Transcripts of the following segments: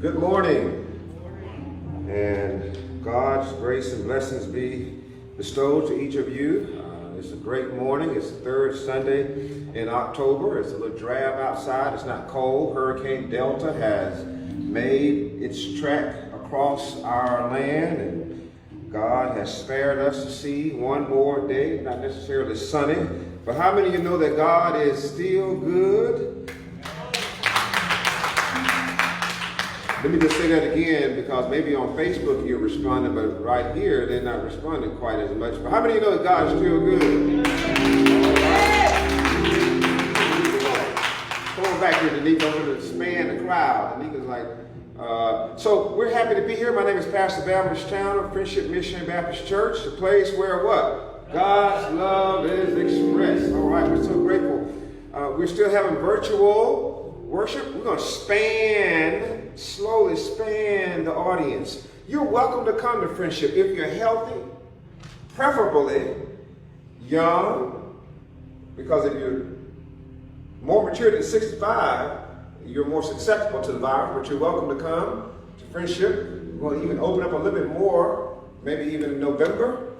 Good morning, and God's grace and blessings be bestowed to each of you. It's a great morning. It's the third Sunday in October. It's a little drab outside. It's not cold. Hurricane Delta has made its trek across our land, and God has spared us to see one more day, not necessarily sunny, but how many of you know that God is still good? Let me just say that again, because maybe on Facebook you're responding, but right here they're not responding quite as much. But how many of you know that God is still good? Come on back here, Danica, over to span the crowd. Danica's like, so we're happy to be here. My name is Pastor Valmadge of Friendship Mission Baptist Church, the place where what? God's love is expressed. All right, we're so grateful. We're still having virtual worship. We're going to slowly span the audience. You're welcome to come to Friendship if you're healthy, preferably young, because if you're more mature than 65, you're more susceptible to the virus, but you're welcome to come to Friendship. We're going to even open up a little bit more, maybe even in November.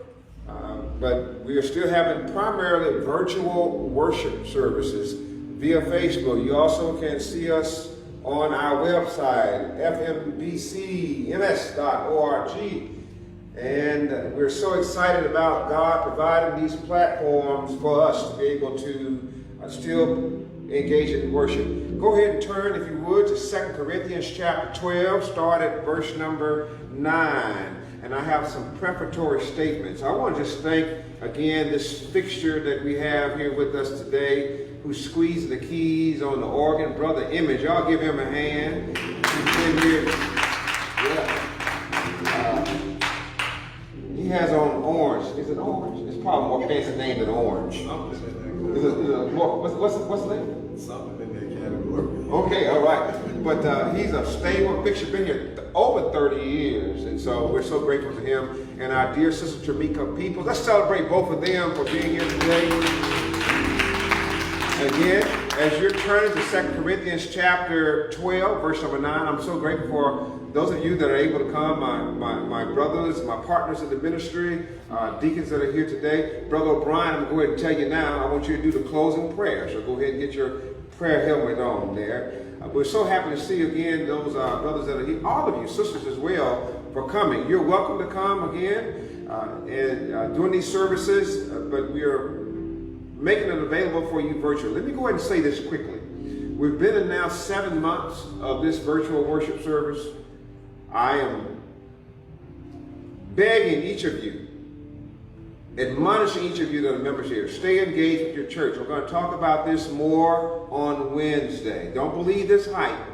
But we are still having primarily virtual worship services via Facebook. You also can see us on our website, fmbcms.org. And we're so excited about God providing these platforms for us to be able to still engage in worship. Go ahead and turn, if you would, to 2 Corinthians chapter 12, start at verse number 9. And I have some prefatory statements. I want to just thank, again, this fixture that we have here with us today, who's squeezing the keys on the organ, Brother Image. Y'all give him a hand. He's been here. Yeah. He has on orange. Is it orange? It's probably a more fancy name than orange. What's the name? Something in that category. Okay, all right. But he's a stable fixture, been here over 30 years. And so we're so grateful to him. And our dear sister Tramika Peoples. Let's celebrate both of them for being here today. Again, as you're turning to 2 Corinthians chapter 12, verse number 9, I'm so grateful for those of you that are able to come, my brothers, my partners in the ministry, deacons that are here today. Brother O'Brien, I'm going to go ahead and tell you now, I want you to do the closing prayer. So go ahead and get your prayer helmet on there. We're so happy to see again those brothers that are here, all of you, sisters as well, for coming. You're welcome to come again and doing these services, but we are making it available for you virtually. Let me go ahead and say this quickly. We've been in now 7 months of this virtual worship service. I am begging each of you, admonishing each of you that are members here, stay engaged with your church. We're going to talk about this more on Wednesday. Don't believe this hype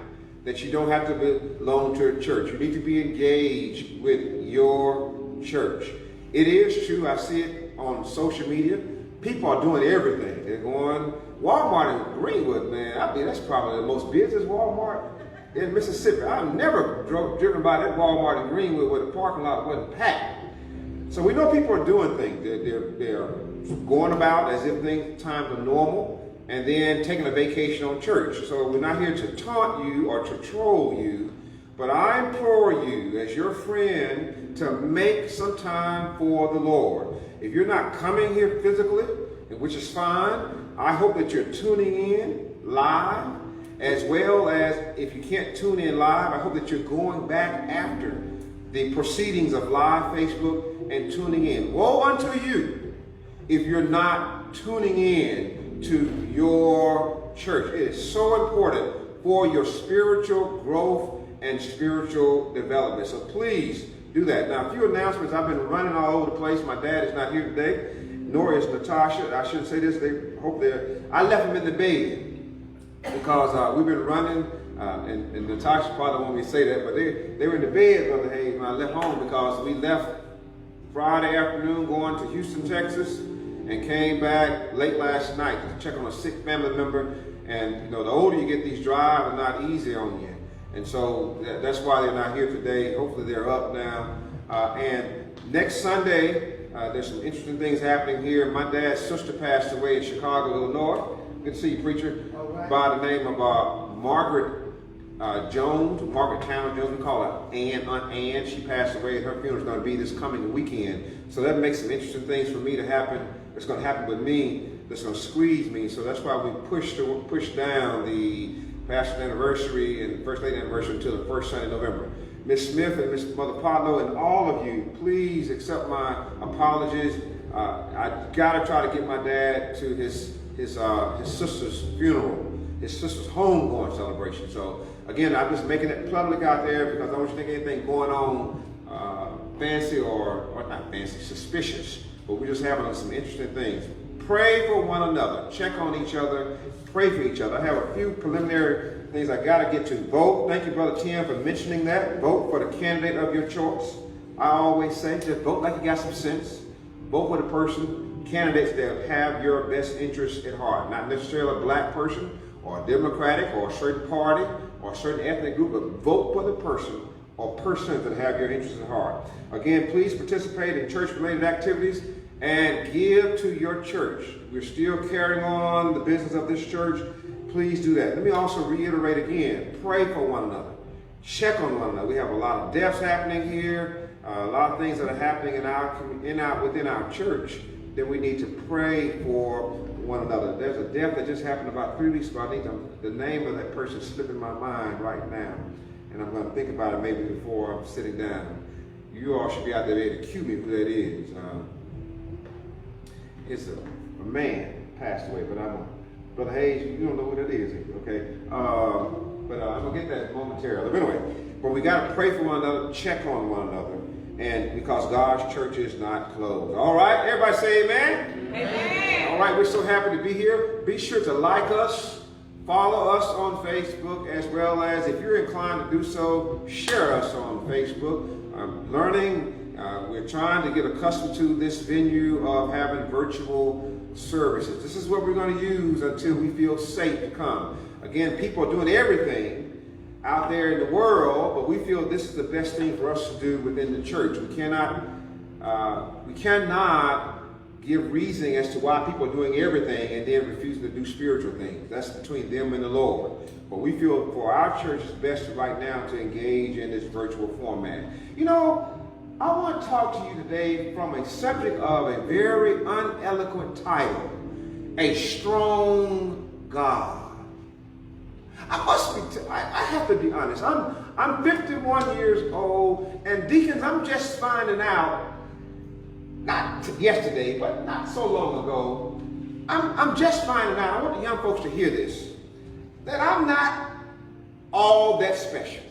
that you don't have to belong to a church. You need to be engaged with your church. It is true. I see it on social media. People are doing everything. They're going Walmart in Greenwood, man. I mean, that's probably the most busiest Walmart in Mississippi. I've never driven by that Walmart in Greenwood where the parking lot wasn't packed. So we know people are doing things. They're going about as if times are normal and then taking a vacation on church. So we're not here to taunt you or to troll you, but I implore you as your friend to make some time for the Lord. If you're not coming here physically, which is fine, I hope that you're tuning in live, as well as if you can't tune in live, I hope that you're going back after the proceedings of live Facebook and tuning in. Woe unto you if you're not tuning in to your church. It is so important for your spiritual growth and spiritual development. So please do that. Now, a few announcements. I've been running all over the place. My dad is not here today, nor is Natasha. I shouldn't say this. I left him in the bed because we've been running, and Natasha probably won't me to say that, but they were in the bed, Brother Hayes, when I left home, because we left Friday afternoon going to Houston, Texas, and came back late last night to check on a sick family member. And you know, the older you get, these drives are not easy on you. And so that's why they're not here today. Hopefully they're up now. And next Sunday, there's some interesting things happening here. My dad's sister passed away in Chicago, Illinois. Good to see you, preacher. Right. By the name of Margaret Jones, Margaret Town Jones, we call her Aunt Ann. She passed away, and her funeral is going to be this coming weekend. So that makes some interesting things for me to happen. It's going to happen with me. That's going to squeeze me. So that's why we pushed down the pastor's anniversary and first lady anniversary until the first Sunday in November. Miss Smith and Miss Mother Potlow and all of you, please accept my apologies. I gotta try to get my dad to his sister's funeral, his sister's homegoing celebration. So again, I'm just making it public out there because I don't want you to think anything going on fancy or not fancy, suspicious. But we're just having some interesting things. Pray for one another. Check on each other. Pray for each other. I have a few preliminary things I got to get to. Vote. Thank you, Brother Tim, for mentioning that. Vote for the candidate of your choice. I always say, just vote like you got some sense. Vote for the candidates that have your best interests at heart. Not necessarily a black person or a Democratic or a certain party or a certain ethnic group, but vote for the person or persons that have your interests at heart. Again, please participate in church-related activities and give to your church. We're still carrying on the business of this church. Please do that. Let me also reiterate again, pray for one another. Check on one another. We have a lot of deaths happening here, a lot of things that are happening within our church that we need to pray for one another. There's a death that just happened about 3 weeks ago. I need the name of that person slipping my mind right now. And I'm going to think about it maybe before I'm sitting down. You all should be out there able to cue me who that is. It's a man passed away, but Brother Hayes, you don't know who that is, okay? But I'm going to get that momentarily. But anyway, but we got to pray for one another, check on one another, and because God's church is not closed. All right, everybody say amen? Amen. All right, we're so happy to be here. Be sure to like us, follow us on Facebook, as well as, if you're inclined to do so, share us on Facebook. I'm learning. We're trying to get accustomed to this venue of having virtual services. This is what we're going to use until we feel safe to come. Again, people are doing everything out there in the world, but we feel this is the best thing for us to do within the church. We cannot give reasoning as to why people are doing everything and then refusing to do spiritual things. That's between them and the Lord. But we feel for our church it's best right now to engage in this virtual format. You know, I want to talk to you today from a subject of a very uneloquent title, A Strong God. I have to be honest. I'm 51 years old, and deacons, I'm just finding out, not yesterday, but not so long ago, I'm just finding out, I want the young folks to hear this, that I'm not all that special.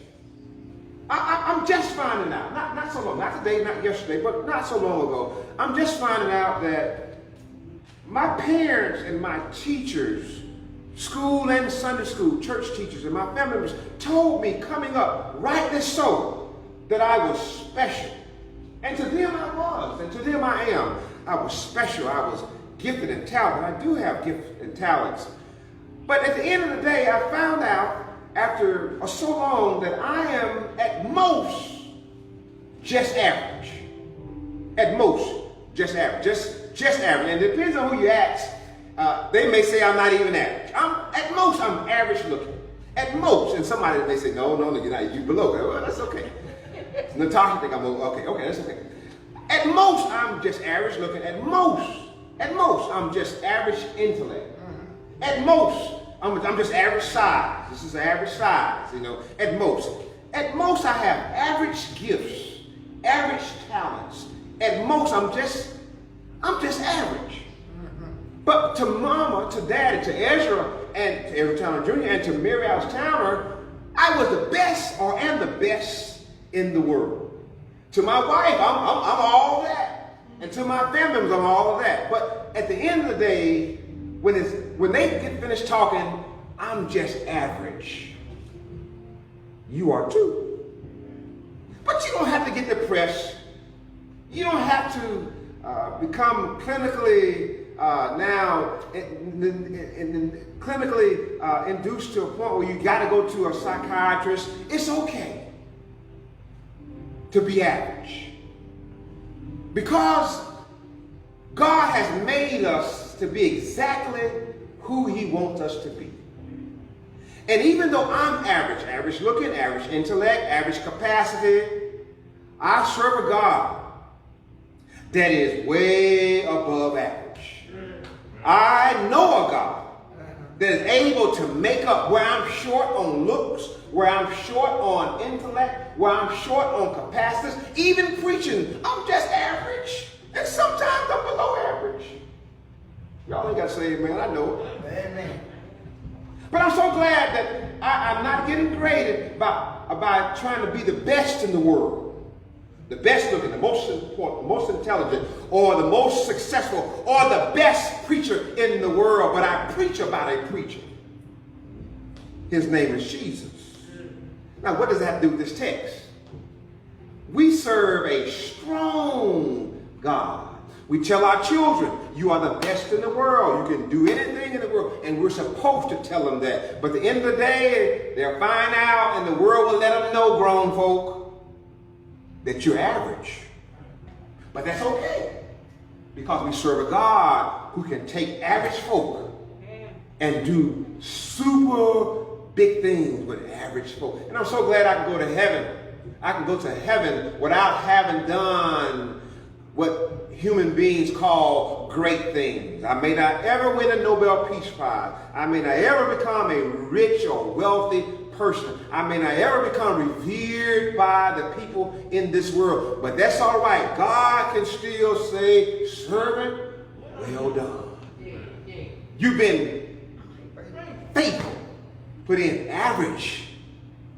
I'm just finding out, not so long, not today, not yesterday, but not so long ago, I'm just finding out that my parents and my teachers, school and Sunday school, church teachers and my family members told me coming up, rightly so, that I was special. And to them I was, and to them I am. I was special, I was gifted and talented. I do have gifts and talents. But at the end of the day, I found out after so long that I am at most just average. At most, just average. Just average. And it depends on who you ask. They may say I'm not even average. At most, I'm average looking. At most. And somebody may say, no, you're not. You're below that. Well, that's okay. Natasha think I'm okay, that's okay. At most, I'm just average looking. At most, I'm just average intellect. At most, I'm just average size. This is average size, you know. At most, I have average gifts, average talents. At most, I'm just average. But to Mama, to Daddy, to Ezra, and to Ezra Towner Jr., and to Mary Alice Towner, I was the best or am the best in the world. To my wife, I'm all that. And to my family members, I'm all of that. But at the end of the day, when they get finished talking, I'm just average. You are too. But you don't have to get depressed. You don't have to become clinically clinically induced to a point where you got to go to a psychiatrist. It's okay to be average, because God has made us to be exactly who He wants us to be. And even though I'm average, average looking, average intellect, average capacity, I serve a God that is way above average. I know a God that is able to make up where I'm short on looks, where I'm short on intellect, where I'm short on capacities. Even preaching, I'm just average. And sometimes I'm below average. Y'all ain't got to say amen, I know it. Amen. But I'm so glad that I'm not getting graded by trying to be the best in the world. The best looking, the most important, the most intelligent, or the most successful, or the best preacher in the world. But I preach about a preacher. His name is Jesus. Now, what does that have to do with this text? We serve a strong God. We tell our children, you are the best in the world. You can do anything in the world. And we're supposed to tell them that. But at the end of the day, they'll find out, and the world will let them know, grown folk, that you're average. But that's okay. Because we serve a God who can take average folk and do super big things with average folk. And I'm so glad I can go to heaven. I can go to heaven without having done what human beings call great things. I may not ever win a Nobel Peace Prize. I may not ever become a rich or wealthy person. I may not ever become revered by the people in this world. But that's all right. God can still say, servant, well done. You've been faithful. Put in average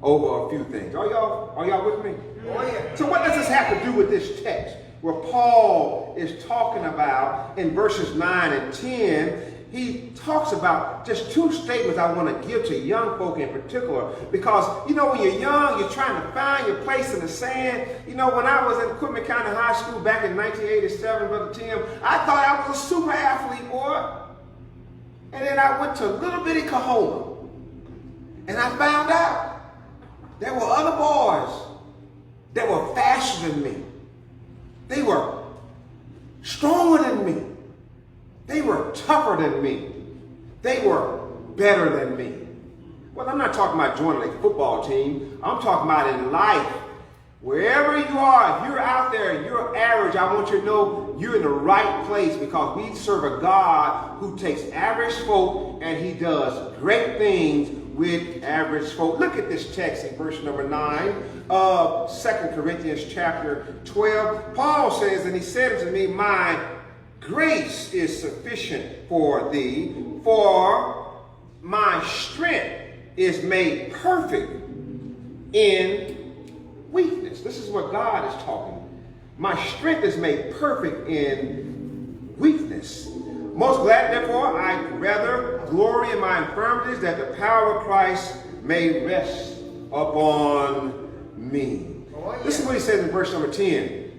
over a few things. Are y'all with me? Oh, yeah. So what does this have to do with this text? Where Paul is talking about in verses 9 and 10, he talks about just two statements I want to give to young folk in particular. Because, you know, when you're young, you're trying to find your place in the sand. You know, when I was in Quitman County High School back in 1987, Brother Tim, I thought I was a super athlete, boy. And then I went to little bitty Kahoma. And I found out there were other boys that were faster than me. They were stronger than me. They were tougher than me. They were better than me. Well, I'm not talking about joining a football team. I'm talking about in life. Wherever you are, if you're out there and you're average, I want you to know you're in the right place, because we serve a God who takes average folk and he does great things with average folk. Look at this text in verse number 9 of 2 Corinthians chapter 12. Paul says, and he said unto me, my grace is sufficient for thee, for my strength is made perfect in weakness. This is what God is talking. My strength is made perfect in weakness. Most glad, therefore, I rather glory in my infirmities, that the power of Christ may rest upon me. Oh, yeah. This is what he says in verse number 10.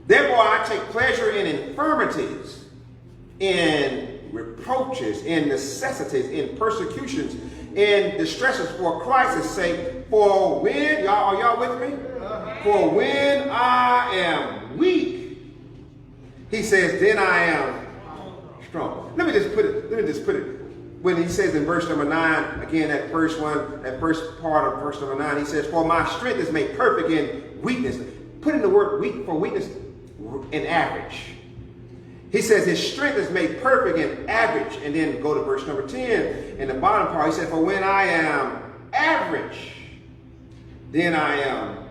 Therefore, I take pleasure in infirmities, in reproaches, in necessities, in persecutions, in distresses for Christ's sake. For when, are y'all with me? For when I am weak, he says, then I am strong. Let me just put it. When he says in verse number 9, again, that first part of verse number 9, he says, for my strength is made perfect in weakness. Put in the word weak for weakness in average. He says his strength is made perfect in average. And then go to verse number 10. In the bottom part, he said, for when I am average, then I am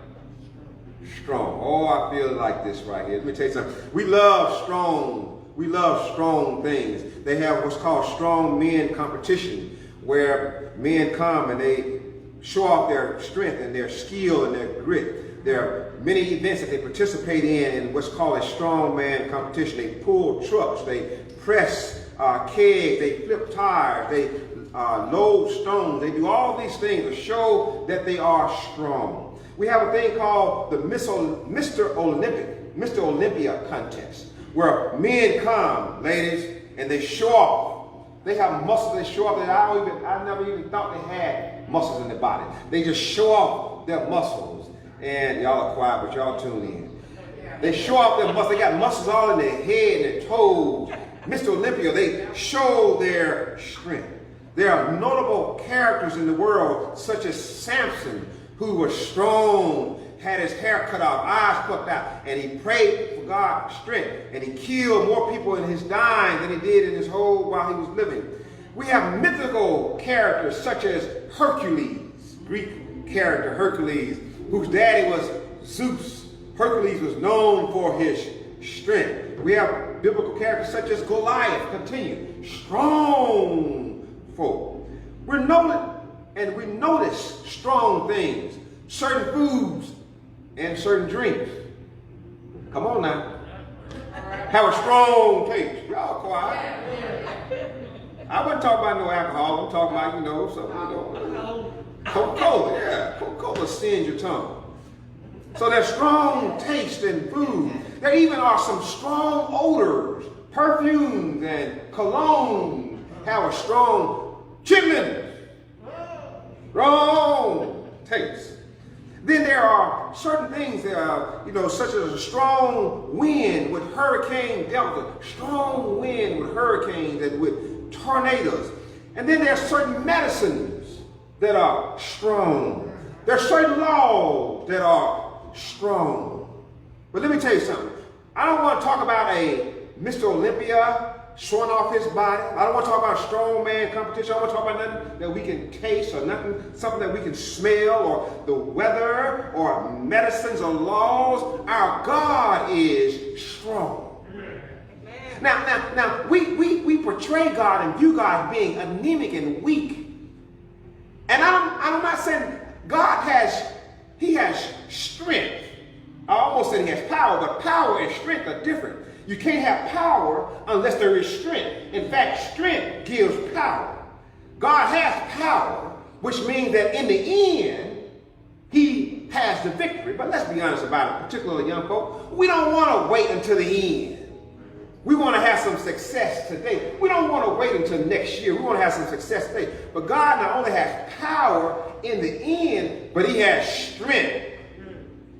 strong. Oh, I feel like this right here. Let me tell you something. We love strong things. They have what's called strong men competition, where men come and they show off their strength and their skill and their grit. There are many events that they participate in what's called a strong man competition. They pull trucks, they press kegs, they flip tires, they load stones. They do all these things to show that they are strong. We have a thing called the Mr. Olympia contest, where men come, ladies, and they show off. They have muscles they show off that I never even thought they had muscles in their body. They just show off their muscles. And y'all are quiet, but y'all tune in. They show off their muscles. They got muscles all in their head and their toes. Mr. Olympia, they show their strength. There are notable characters in the world, such as Samson, who was strong, had his hair cut off, eyes plucked out, and he prayed for God's strength, and he killed more people in his dying than he did in his whole while he was living. We have mythical characters such as Hercules, Greek character Hercules, whose daddy was Zeus. Hercules was known for his strength. We have biblical characters such as Goliath, continue, strong folk. We notice strong things, certain foods and certain drinks. Come on now. Have a strong taste. Y'all quiet. I wasn't talking about no alcohol. I'm talking about, Coca-Cola. Yeah, Coca-Cola sends your tongue. So there's strong taste in food. There even are some strong odors, perfumes and colognes have a strong chitlins, strong taste. Then there are certain things, such as a strong wind with Hurricane Delta, strong wind with hurricanes and with tornadoes. And then there are certain medicines that are strong. There are certain laws that are strong. But let me tell you something. I don't want to talk about a Mr. Olympia showing off his body. I don't want to talk about a strongman competition. I don't want to talk about nothing that we can taste or something that we can smell or the weather or medicines or laws. Our God is strong. Now, we portray God and view God as being anemic and weak. And I'm not saying God has strength. I almost said he has power, but power and strength are different. You can't have power unless there is strength. In fact, strength gives power. God has power, which means that in the end, he has the victory. But let's be honest about it, particularly young folk. We don't want to wait until the end. We want to have some success today. We don't want to wait until next year. We want to have some success today. But God not only has power in the end, but he has strength.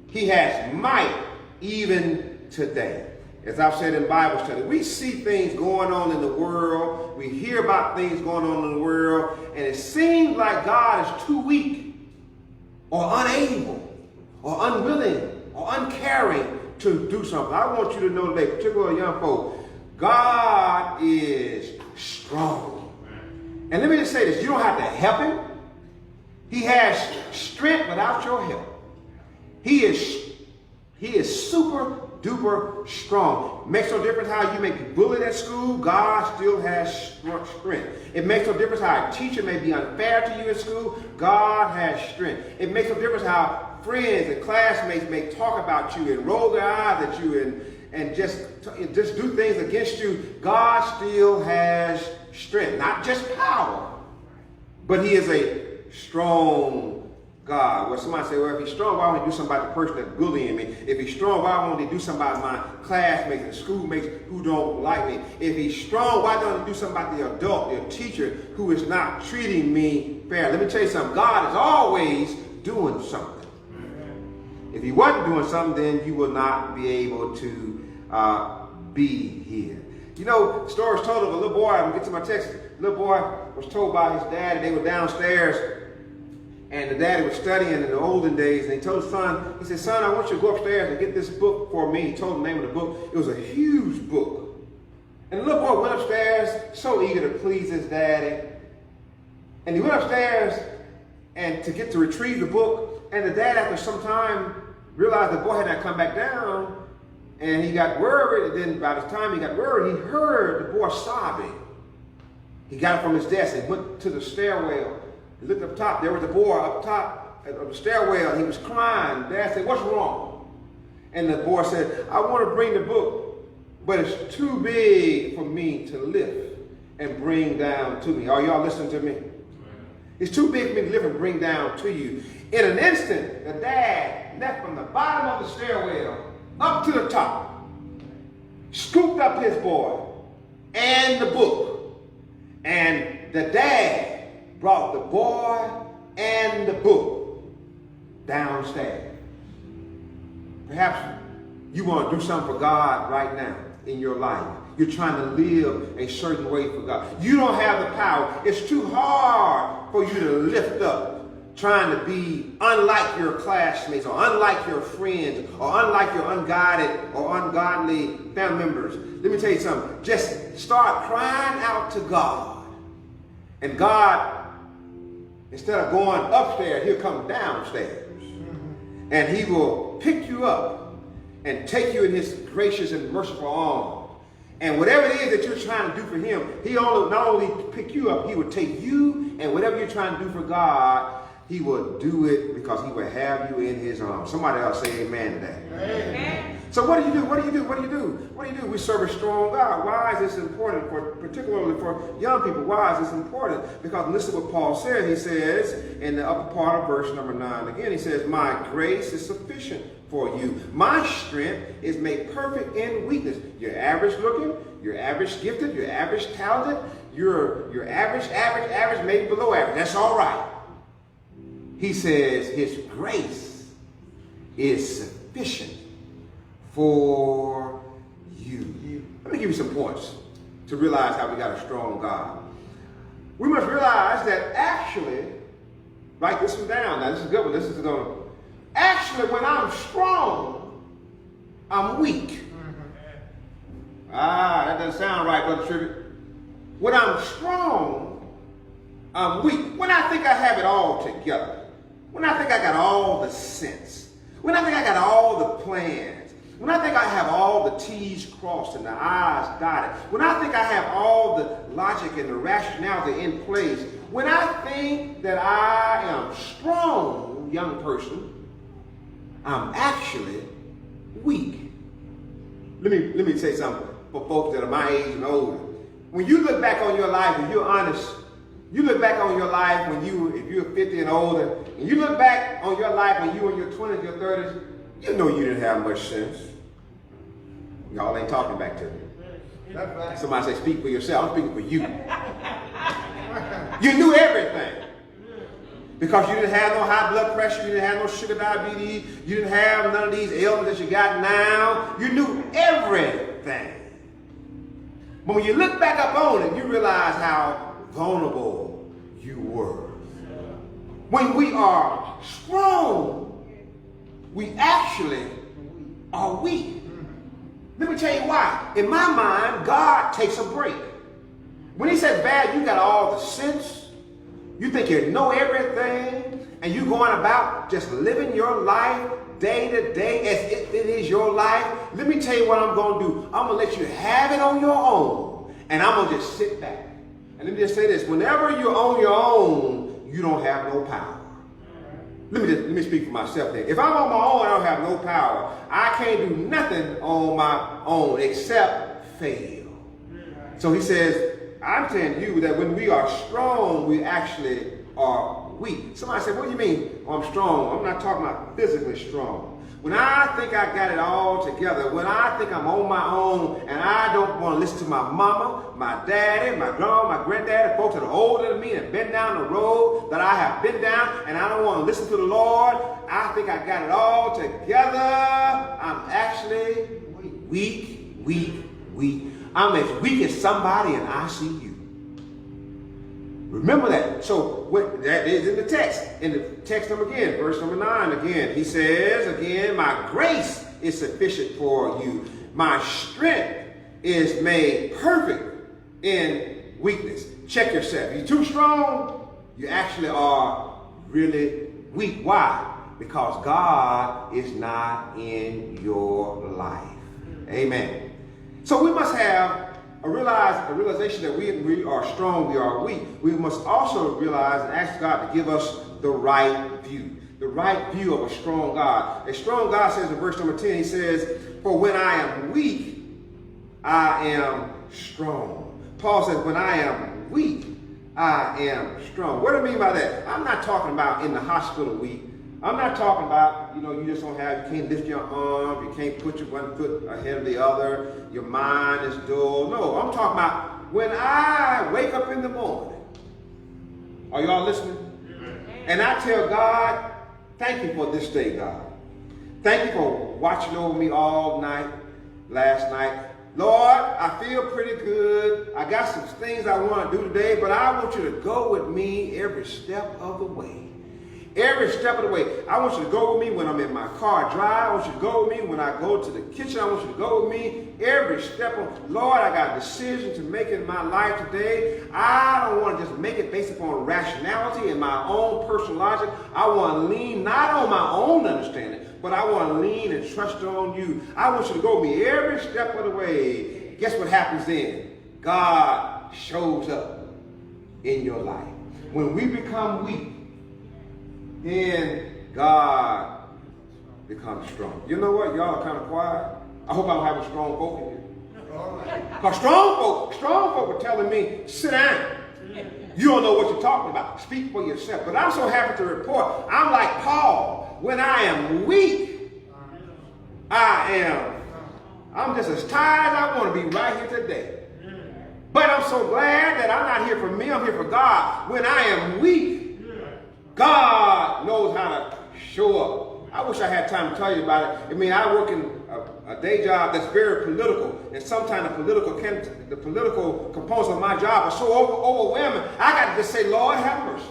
He has might even today. As I've said in Bible study, we see things going on in the world. We hear about things going on in the world. And it seems like God is too weak or unable or unwilling or uncaring to do something. I want you to know today, particularly young folk, God is strong. And let me just say this, you don't have to help him. He has strength without your help. He is super duper strong. Makes no difference how you may be bullied at school, God still has strength. It makes no difference how a teacher may be unfair to you in school, God has strength. It makes no difference how friends and classmates may talk about you and roll their eyes at you and just do things against you. God still has strength, not just power, but he is a strong God. Well, somebody say, well, if he's strong, why won't he do something about the person that's bullying me? If he's strong, why won't he do something about my classmates and schoolmates who don't like me? If he's strong, why don't he do something about the adult, the teacher who is not treating me fair? Let me tell you something. God is always doing something. If he wasn't doing something, then you will not be able to be here. You know, the story is told of a little boy. I'm going to get to my text. The little boy was told by his dad, and they were downstairs. And the daddy was studying in the olden days, and he told his son, he said, son, I want you to go upstairs and get this book for me. He told him the name of the book. It was a huge book. And the little boy went upstairs, so eager to please his daddy. And he went upstairs and to retrieve the book, and the dad, after some time, realized the boy had not come back down, and he got worried, and then by the time he got worried, he heard the boy sobbing. He got up from his desk and went to the stairwell. He looked up top. There was the boy up top of the stairwell. He was crying. Dad said, what's wrong? And the boy said, I want to bring the book, but it's too big for me to lift and bring down to me. Are y'all listening to me? It's too big for me to lift and bring down to you. In an instant, the dad left from the bottom of the stairwell up to the top, scooped up his boy and the book, and the dad brought the boy and the book downstairs. Perhaps you want to do something for God right now. in your life. You're trying to live a certain way for God. You don't have the power. It's too hard for you to lift up, trying to be unlike your classmates or unlike your friends or unlike your unguided or ungodly family members. Let me tell you something. Just start crying out to God. And God, instead of going upstairs, he'll come downstairs. And he will pick you up and take you in his gracious and merciful arms. And whatever it is that you're trying to do for him, he not only pick you up, he will take you, and whatever you're trying to do for God, he will do it because he will have you in his arms. Somebody else say amen to that. Amen. So what do you do? What do you do? What do you do? What do you do? We serve a strong God. Why is this important, particularly for young people? Why is this important? Because listen to what Paul said. He says in the upper part of verse number 9, again, he says, my grace is sufficient for you. My strength is made perfect in weakness. You're average looking, you're average gifted, you're average talented, you're average, maybe below average. That's all right. He says his grace is sufficient for you. Let me give you some points to realize how we got a strong God. We must realize that actually, write this one down. Now, this is a good one. This is going to. Actually, when I'm strong, I'm weak. That doesn't sound right, Brother Tribute. When I'm strong, I'm weak. When I think I have it all together, when I think I got all the sense, when I think I got all the plans, when I think I have all the T's crossed and the I's dotted, when I think I have all the logic and the rationality in place, when I think that I am strong, young person, I'm actually weak. Let me say something for folks that are my age and older. When you look back on your life, if you're honest, you look back on your life if you're 50 and older, and you look back on your life when you were in your 20s, your 30s, you know you didn't have much sense. Y'all ain't talking back to me. Somebody say, speak for yourself. I'm speaking for you. You knew everything. Because you didn't have no high blood pressure, you didn't have no sugar diabetes, you didn't have none of these ailments that you got now. You knew everything. But when you look back up on it, you realize how vulnerable you were. When we are strong, we actually are weak. Let me tell you why. In my mind, God takes a break. When he says, bad, you got all the sense. You think you know everything, and you're going about just living your life day to day as if it is your life. Let me tell you what I'm going to do. I'm going to let you have it on your own, and I'm going to just sit back. And let me just say this. Whenever you're on your own, you don't have no power. Let me speak for myself then. If I'm on my own, I don't have no power. I can't do nothing on my own except fail. So he says, I'm telling you that when we are strong, we actually are weak. Somebody said, what do you mean I'm strong? I'm not talking about physically strong. When I think I got it all together, when I think I'm on my own and I don't want to listen to my mama, my daddy, my grandma, my granddaddy, folks that are older than me and been down the road that I have been down, and I don't want to listen to the Lord, I think I got it all together. I'm actually weak. I'm as weak as somebody in ICU. Remember that. So that is in the text. In the text number again, verse number 9 again. He says again, my grace is sufficient for you. My strength is made perfect in weakness. Check yourself. You're too strong, you actually are really weak. Why? Because God is not in your life. Amen. So we must have a realization that we are strong, we are weak. We must also realize and ask God to give us the right view. The right view of a strong God. A strong God says in verse number 10, he says, for when I am weak, I am strong. Paul says, when I am weak, I am strong. What do I mean by that? I'm not talking about in the hospital weak. I'm not talking about, you just don't have, you can't lift your arm, you can't put your one foot ahead of the other, your mind is dull. No, I'm talking about when I wake up in the morning. Are y'all listening? And I tell God, thank you for this day, God. Thank you for watching over me all night, last night. Lord, I feel pretty good. I got some things I want to do today, but I want you to go with me every step of the way. Every step of the way. I want you to go with me when I'm in my car drive. I want you to go with me when I go to the kitchen. I want you to go with me every step of, Lord, I got a decision to make in my life today. I don't want to just make it based upon rationality and my own personal logic. I want to lean not on my own understanding, but I want to lean and trust on you. I want you to go with me every step of the way. Guess what happens then? God shows up in your life. When we become weak, then God becomes strong. You know what? Y'all are kind of quiet. I hope I don't have a strong folk in here. Because strong folk are telling me, sit down. You don't know what you're talking about. Speak for yourself. But I'm so happy to report, I'm like Paul. When I am weak, I'm just as tired as I want to be right here today. But I'm so glad that I'm not here for me, I'm here for God. When I am weak, God knows how to show up. I wish I had time to tell you about it. I mean, I work in a day job that's very political, and sometimes the political components of my job are so overwhelming, I got to just say, Lord, have mercy.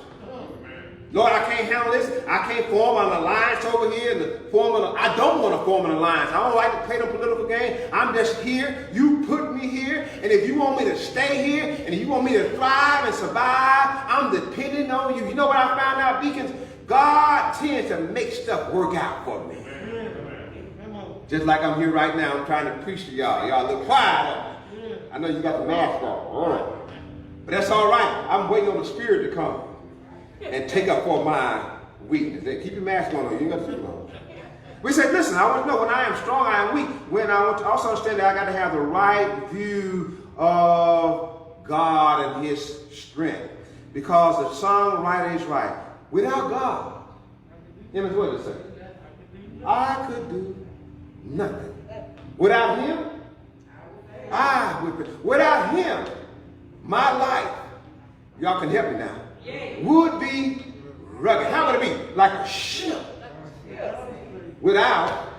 Lord, I can't handle this. I can't form an alliance over here. I don't want to form an alliance. I don't like to play the political game. I'm just here. You put me here. And if you want me to stay here, and if you want me to thrive and survive, I'm depending on you. You know what I found out, deacons? God tends to make stuff work out for me. Just like I'm here right now. I'm trying to preach to y'all. Y'all look quiet. I know you got the mask on. All right. But that's all right. I'm waiting on the Spirit to come and take up for my weakness. Keep your mask on. You got to keep it on. We said, listen, I want to know when I am strong, I am weak. When I want to also understand that I got to have the right view of God and His strength. Because the songwriter is right. Without God, what does it say? I could do nothing. Without Him, I would. Without Him, my life, y'all can help me now, would be rugged. How would it be? Like a ship without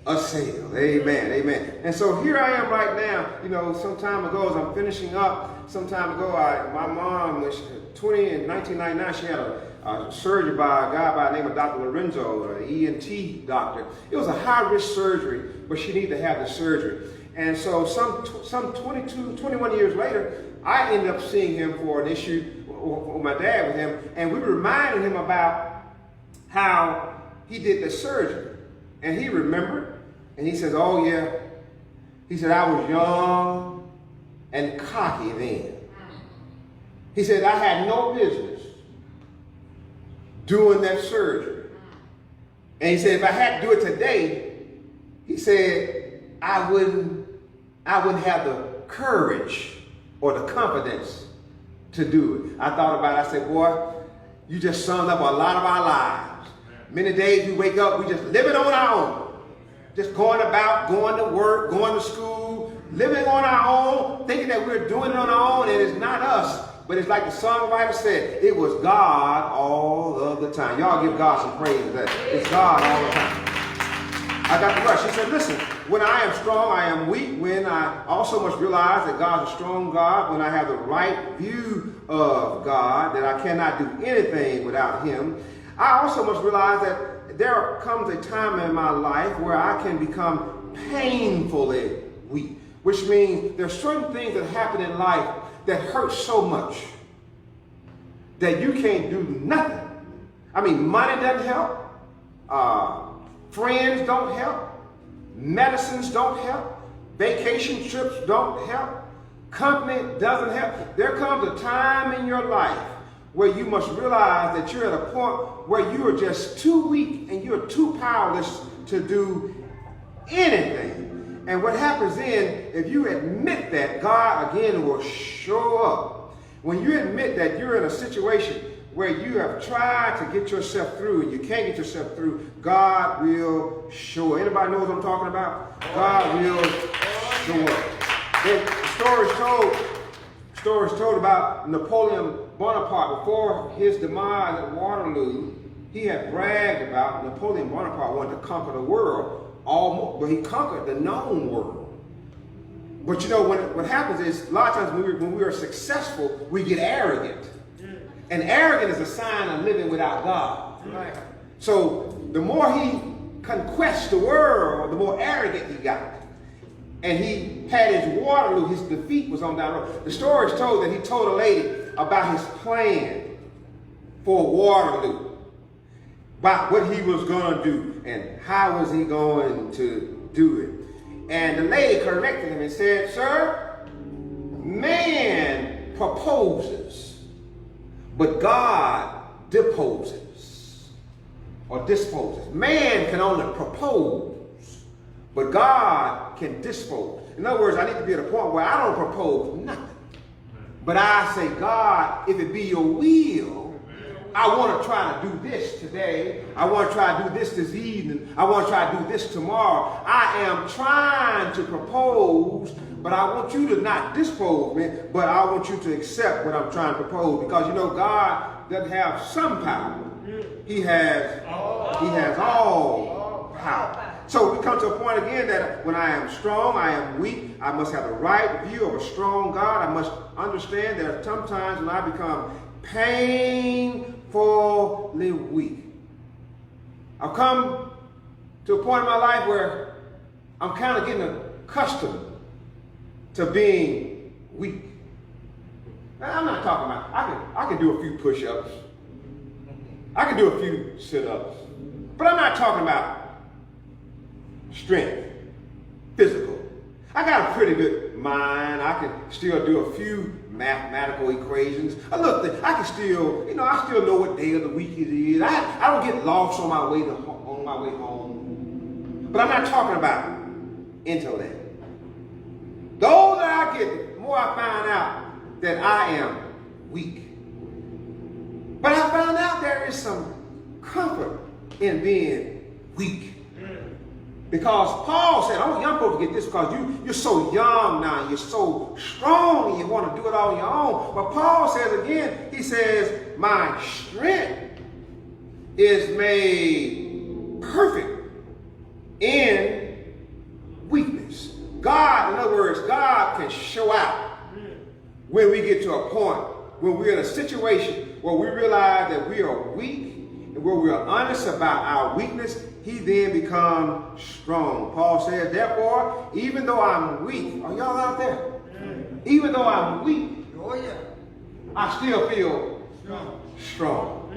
a sail. Amen. Amen. And so here I am right now. You know, some time ago, as I'm finishing up, some time ago, my mom was 20 in 1999. She had a surgery by a guy by the name of Dr. Lorenzo, an ENT doctor. It was a high-risk surgery, but she needed to have the surgery. And so some 21 years later, I ended up seeing him for an issue with my dad with him, and we reminded him about how he did the surgery. And he remembered, and he says, oh yeah. He said, I was young and cocky then. He said, I had no business doing that surgery. And he said, if I had to do it today, he said, I wouldn't have the courage or the confidence to do it. I thought about it. I said, boy, you just summed up a lot of our lives. Many days we wake up, we just living on our own. Just going about, going to work, going to school, living on our own, thinking that we're doing it on our own, and it's not us. But it's like the songwriter said, it was God all of the time. Y'all give God some praise for that. It's God all the time. I got the rush. He said, listen, when I am strong, I am weak. When I also must realize that God's a strong God, when I have the right view of God, that I cannot do anything without Him. I also must realize that there comes a time in my life where I can become painfully weak, which means there are certain things that happen in life that hurt so much that you can't do nothing. I mean, money doesn't help. Friends don't help. Medicines don't help. Vacation trips don't help. Company doesn't help. There comes a time in your life where you must realize that you're at a point where you are just too weak and you're too powerless to do anything. And what happens then, if you admit that, God again will show up. When you admit that you're in a situation where you have tried to get yourself through and you can't get yourself through, God will show up. Anybody know what I'm talking about? God will show up. The story is told about Napoleon Bonaparte. Before his demise at Waterloo, he had bragged about Napoleon Bonaparte wanted to conquer the world, almost, but he conquered the known world. But you know, what happens is, a lot of times when we are successful, we get arrogant. And arrogant is a sign of living without God. Right. So the more he conquests the world, the more arrogant he got. And he had his Waterloo, his defeat was on down the road. The story is told that he told a lady about his plan for Waterloo, about what he was going to do and how was he going to do it. And the lady corrected him and said, "Sir, man proposes, but God deposes or disposes. Man can only propose, but God can dispose." In other words, I need to be at a point where I don't propose nothing, but I say, "God, if it be your will, I want to try to do this today. I want to try to do this evening. I want to try to do this tomorrow. I am trying to propose, but I want you to not dispose me, but I want you to accept what I'm trying to propose." Because you know, God doesn't have some power. He has all power. So we come to a point again that when I am strong, I am weak. I must have the right view of a strong God. I must understand that sometimes when I become painfully weak, I've come to a point in my life where I'm kind of getting accustomed to being weak. Now, I'm not talking about, I can do a few push-ups. I can do a few sit-ups. But I'm not talking about strength, physical. I got a pretty good mind. I can still do a few mathematical equations. I can still, I still know what day of the week it is. I don't get lost on my way home. But I'm not talking about intellect. The older I get, the more I find out that I am weak. But I found out there is some comfort in being weak. Because Paul said, I want young folks to get this, because you're so young now, you're so strong, and you want to do it all on your own. But Paul says again, he says, my strength is made perfect in weakness. God, in other words, God can show out when we get to a point when we're in a situation where we realize that we are weak, and where we are honest about our weakness, he then becomes strong. Paul says, therefore, even though I'm weak, are y'all out there? Even though I'm weak, I still feel strong.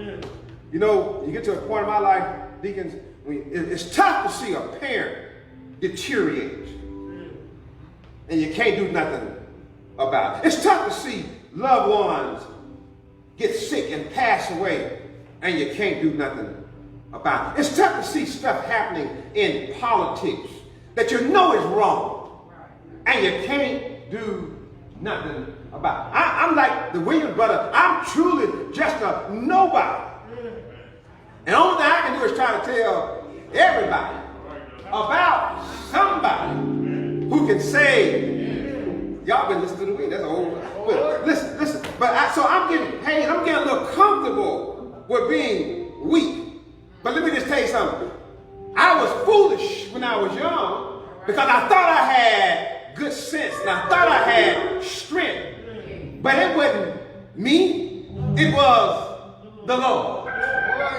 You know, you get to a point in my life, deacons, it's tough to see a parent deteriorate, and you can't do nothing about it. It's tough to see loved ones get sick and pass away, and you can't do nothing about it. It's tough to see stuff happening in politics that you know is wrong, and you can't do nothing about it. I'm like the Williams brother. I'm truly just a nobody. And the only thing I can do is try to tell everybody about somebody who can say, y'all been listening to me, that's old. But listen. So I'm getting paid. I'm getting a little comfortable with being weak. But let me just tell you something. I was foolish when I was young because I thought I had good sense and I thought I had strength. But it wasn't me. It was the Lord.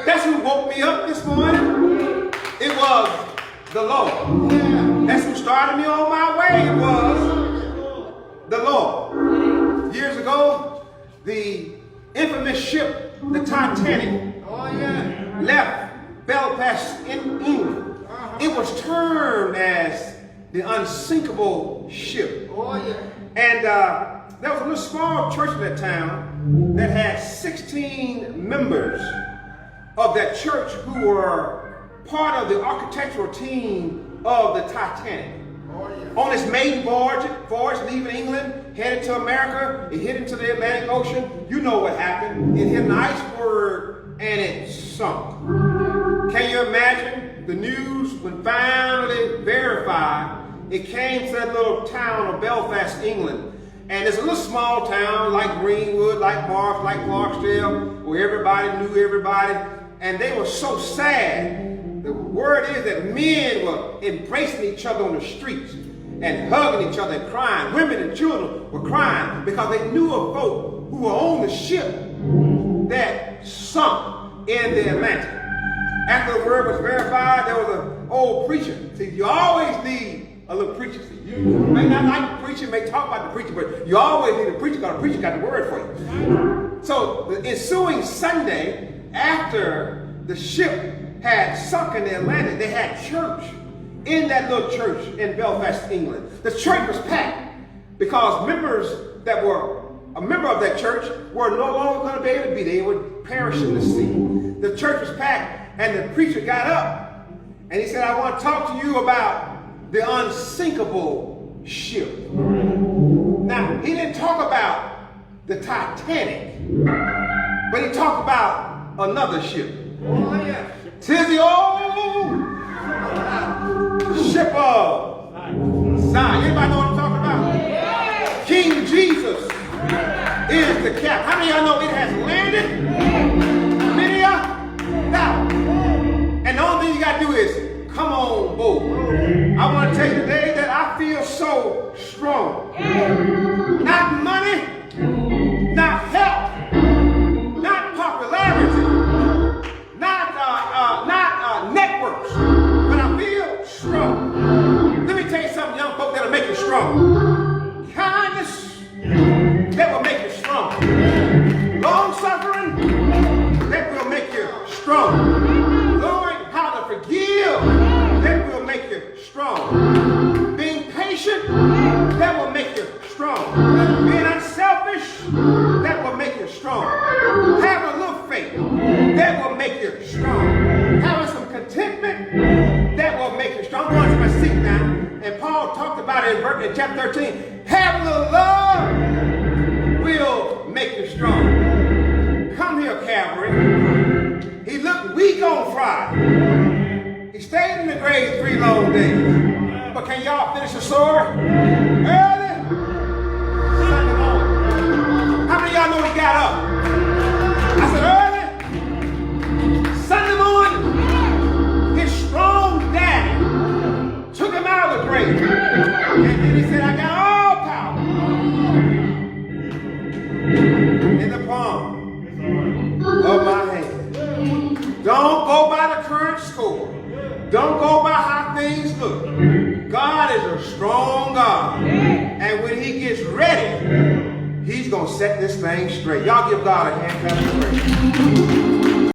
That's who woke me up this morning. It was the Lord. That's who started me on my way. It was the Lord. Years ago, the infamous ship, the Titanic, left Belfast in England. It was termed as the unsinkable ship. And there was a little small church in that town that had 16 members of that church who were part of the architectural team of the Titanic. On its maiden voyage, leaving England, headed to America, it hit into the Atlantic Ocean. You know what happened. It hit an iceberg and it sunk. Can you imagine the news when finally verified? It came to that little town of Belfast, England. And it's a little small town like Greenwood, like Marsh, like Clarksdale, where everybody knew everybody. And they were so sad. The word is that men were embracing each other on the streets. and hugging each other and crying. Women and children were crying because they knew of folk who were on the ship that sunk in the Atlantic. After the word was verified, there was an old preacher. See, you always need a little preacher. See, you may not like the preacher, may talk about the preacher, but you always need a preacher because the preacher got the word for you. So the ensuing Sunday, after the ship had sunk in the Atlantic, they had church in that little church in Belfast, England. The church was packed because members that were a member of that church were no longer going to be able to be there. They would perish in the sea. The church was packed. And the preacher got up and he said, I want to talk to you about the unsinkable ship. Now, he didn't talk about the Titanic, but he talked about another ship. Tis the old ship of Zion. Anybody know what I'm talking about? King Jesus is the captain. How many of y'all know it has landed? Many of now, and the only thing you got to do is come on board. I want to tell you today that I feel so strong. Not money, not help, not popularity, not networks, but I feel strong. Let me tell you something, young folk, that'll make you strong. Kindness, that will make you strong. Long suffering, that will make you strong. Learning how to forgive, that will make you strong. Being patient, that will make you strong. Being unselfish, that will make you strong. Having a little faith, that will make you strong. Having some contentment, that will make you strong. I'm going to my seat now, and Paul talked about it in chapter 13. Having a little love will make you strong. Come here, Calvary. He looked weak on Friday. He stayed in the grave 3 long days. But can y'all finish the story? Early Sunday morning. How many of y'all know he got up? I said early Sunday morning. His strong daddy took him out of the grave. And then he said, I got all power in the palm of my hand. Don't go by the current score. Don't go by how things look. God is a strong God. And when he gets ready, he's going to set this thing straight. Y'all give God a hand clap of praise.